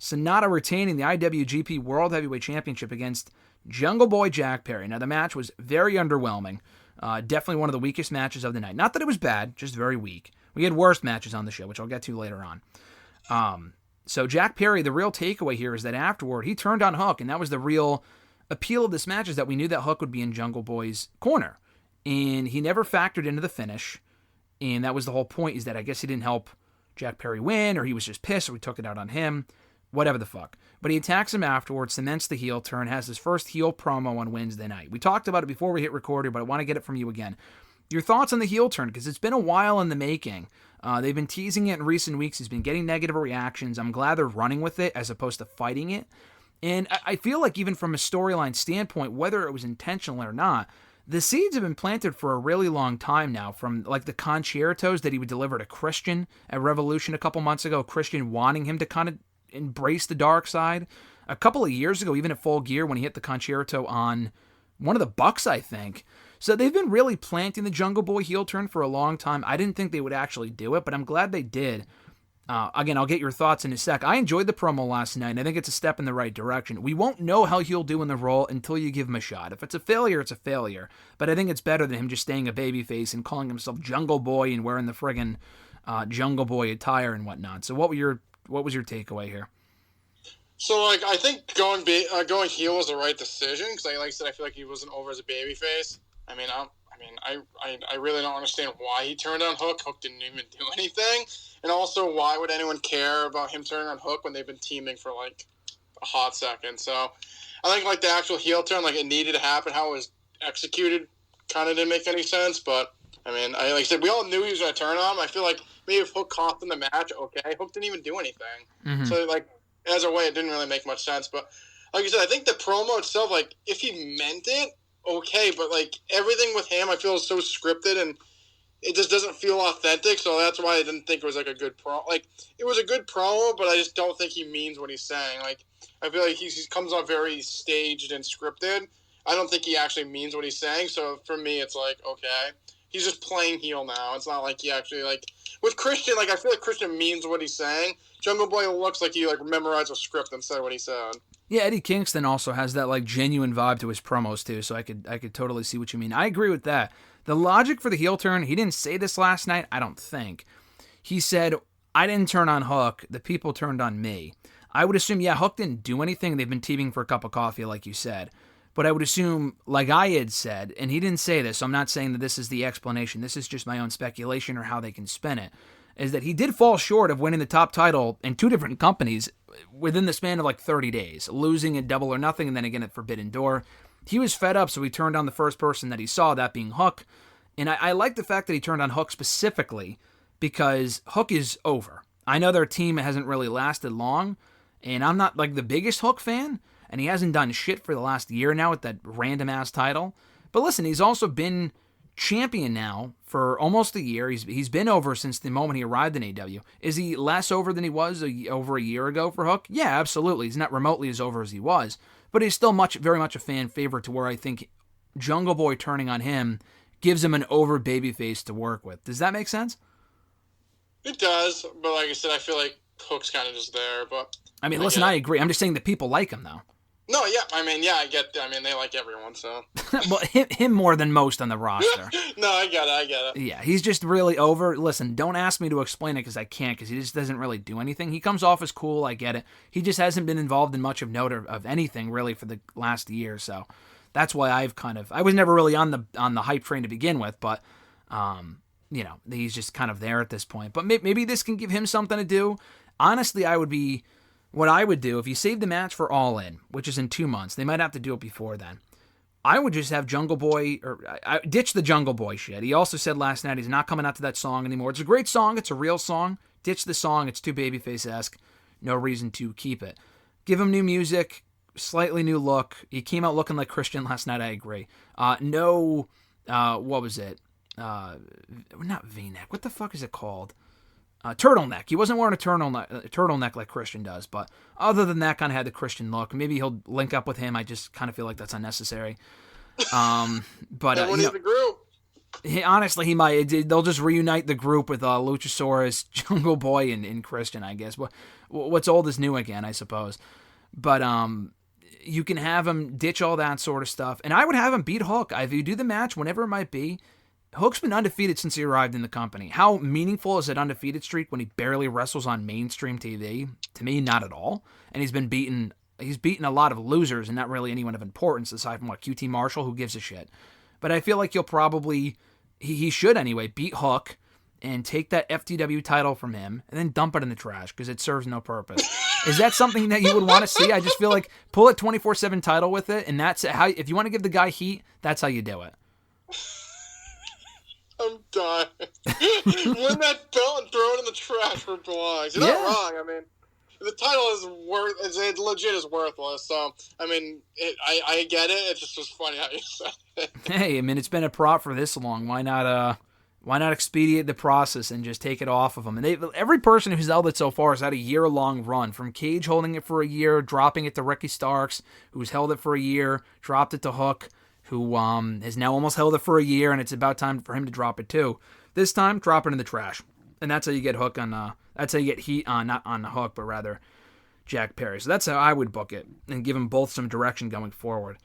Sonata retaining the IWGP World Heavyweight Championship against Jungle Boy Jack Perry. Now, the match was very underwhelming. Definitely one of the weakest matches of the night. Not that it was bad, just very weak. We had worse matches on the show, which I'll get to later on. So Jack Perry, the real takeaway here is that afterward, he turned on Hook, and that was the real appeal of this match, is that we knew that Hook would be in Jungle Boy's corner. And he never factored into the finish, and that was the whole point, is that I guess he didn't help Jack Perry win, or he was just pissed, or we took it out on him. Whatever the fuck. But he attacks him afterwards, cements the heel turn, has his first heel promo on Wednesday night. We talked about it before we hit record here, but I want to get it from you again. Your thoughts on the heel turn, because it's been a while in the making. They've been teasing it in recent weeks. He's been getting negative reactions. I'm glad they're running with it as opposed to fighting it. And I feel like even from a storyline standpoint, whether it was intentional or not, the seeds have been planted for a really long time now, from like the concertos that he would deliver to Christian at Revolution a couple months ago, Christian wanting him to kind of embrace the dark side. A couple of years ago, even at Full Gear, when he hit the concerto on one of the Bucks, I think. So they've been really planting the Jungle Boy heel turn for a long time. I didn't think they would actually do it, but I'm glad they did. Again, I'll get your thoughts in a sec. I enjoyed the promo last night, and I think it's a step in the right direction. We won't know how he'll do in the role until you give him a shot. If it's a failure, it's a failure. But I think it's better than him just staying a babyface and calling himself Jungle Boy and wearing the friggin' Jungle Boy attire and whatnot. So what was your takeaway here? So, like, I think going heel was the right decision, because, like I said, I feel like he wasn't over as a babyface. I really don't understand why he turned on Hook. Hook didn't even do anything. And also, why would anyone care about him turning on Hook when they've been teaming for, like, a hot second? So, I think, like, the actual heel turn, like, it needed to happen. How it was executed kind of didn't make any sense. But, like I said, we all knew he was going to turn on him. I feel like maybe if Hook cost him the match, okay. Hook didn't even do anything. Mm-hmm. So, like, as a way, it didn't really make much sense. But, like I said, I think the promo itself, like, if he meant it, okay, but, like, everything with him I feel is so scripted, and it just doesn't feel authentic, so that's why I didn't think it was, like, a good promo. Like, it was a good promo, but I just don't think he means what he's saying. Like, I feel like he comes off very staged and scripted. I don't think he actually means what he's saying, so for me, it's like, okay. He's just playing heel now. It's not like he actually, like... With Christian, like, I feel like Christian means what he's saying. Jungle Boy looks like he, like, memorized a script and said what he said. Yeah, Eddie Kingston also has that, like, genuine vibe to his promos, too, so I could totally see what you mean. I agree with that. The logic for the heel turn, he didn't say this last night, I don't think. He said, I didn't turn on Hook, the people turned on me. I would assume, yeah, Hook didn't do anything. They've been teaming for a cup of coffee, like you said. But I would assume, like I had said, and he didn't say this, so I'm not saying that this is the explanation. This is just my own speculation or how they can spin it, is that he did fall short of winning the top title in two different companies within the span of like 30 days, losing at Double or Nothing and then again at Forbidden Door. He was fed up, so he turned on the first person that he saw, that being Hook. And I like the fact that he turned on Hook specifically because Hook is over. I know their team hasn't really lasted long, and I'm not like the biggest Hook fan, and he hasn't done shit for the last year now with that random-ass title. But listen, he's also been champion now for almost a year. He's been over since the moment he arrived in AEW. Is he less over than he was over a year ago for Hook? Yeah, absolutely. He's not remotely as over as he was, but he's still very much a fan favorite, to where I think Jungle Boy turning on him gives him an over babyface to work with. Does that make sense? It does, but like I said, I feel like Hook's kind of just there. But listen, I agree. I'm just saying that people like him, though. No, yeah, I get. They like everyone, so. Well, him more than most on the roster. No, I get it. Yeah, he's just really over. Listen, don't ask me to explain it because I can't, because he just doesn't really do anything. He comes off as cool, I get it. He just hasn't been involved in much of note of anything really for the last year, so that's why I was never really on the hype train to begin with, but he's just kind of there at this point. But maybe this can give him something to do. Honestly, what I would do, if you save the match for All In, which is in 2 months, they might have to do it before then. I would just have Jungle Boy, ditch the Jungle Boy shit. He also said last night he's not coming out to that song anymore. It's a great song. It's a real song. Ditch the song. It's too babyface-esque. No reason to keep it. Give him new music, slightly new look. He came out looking like Christian last night. I agree. What was it? Not V-neck. What the fuck is it called? Turtleneck. He wasn't wearing a turtleneck like Christian does, but other than that, kind of had the Christian look. Maybe he'll link up with him. I just kind of feel like that's unnecessary. But the group. Honestly, he might. They'll just reunite the group with Luchasaurus, Jungle Boy, and Christian, I guess. what's old is new again, I suppose. But you can have him ditch all that sort of stuff. And I would have him beat Hook. If you do the match, whenever it might be, Hook's been undefeated since he arrived in the company. How meaningful is that undefeated streak when he barely wrestles on mainstream TV? To me, not at all. And he's beaten a lot of losers and not really anyone of importance aside from QT Marshall, who gives a shit. But I feel like he'll probably, he should anyway, beat Hook and take that FTW title from him and then dump it in the trash because it serves no purpose. Is that something that you would want to see? I just feel like pull a 24/7 title with it, and that's how, if you want to give the guy heat, that's how you do it. I'm dying. Win that belt and throw it in the trash for belongs. You're not wrong. I mean, the title it legit is worthless. So, I mean, I get it. It just was funny how you said it. Hey, I mean, it's been a prop for this long. Why not expedite the process and just take it off of them? And every person who's held it so far has had a year-long run, from Cage holding it for a year, dropping it to Ricky Starks, who's held it for a year, dropped it to Hook, who has now almost held it for a year, and it's about time for him to drop it too. This time, drop it in the trash. And that's how you get Hook on, that's how you get heat on, not on the Hook, but rather Jack Perry. So that's how I would book it, and give them both some direction going forward.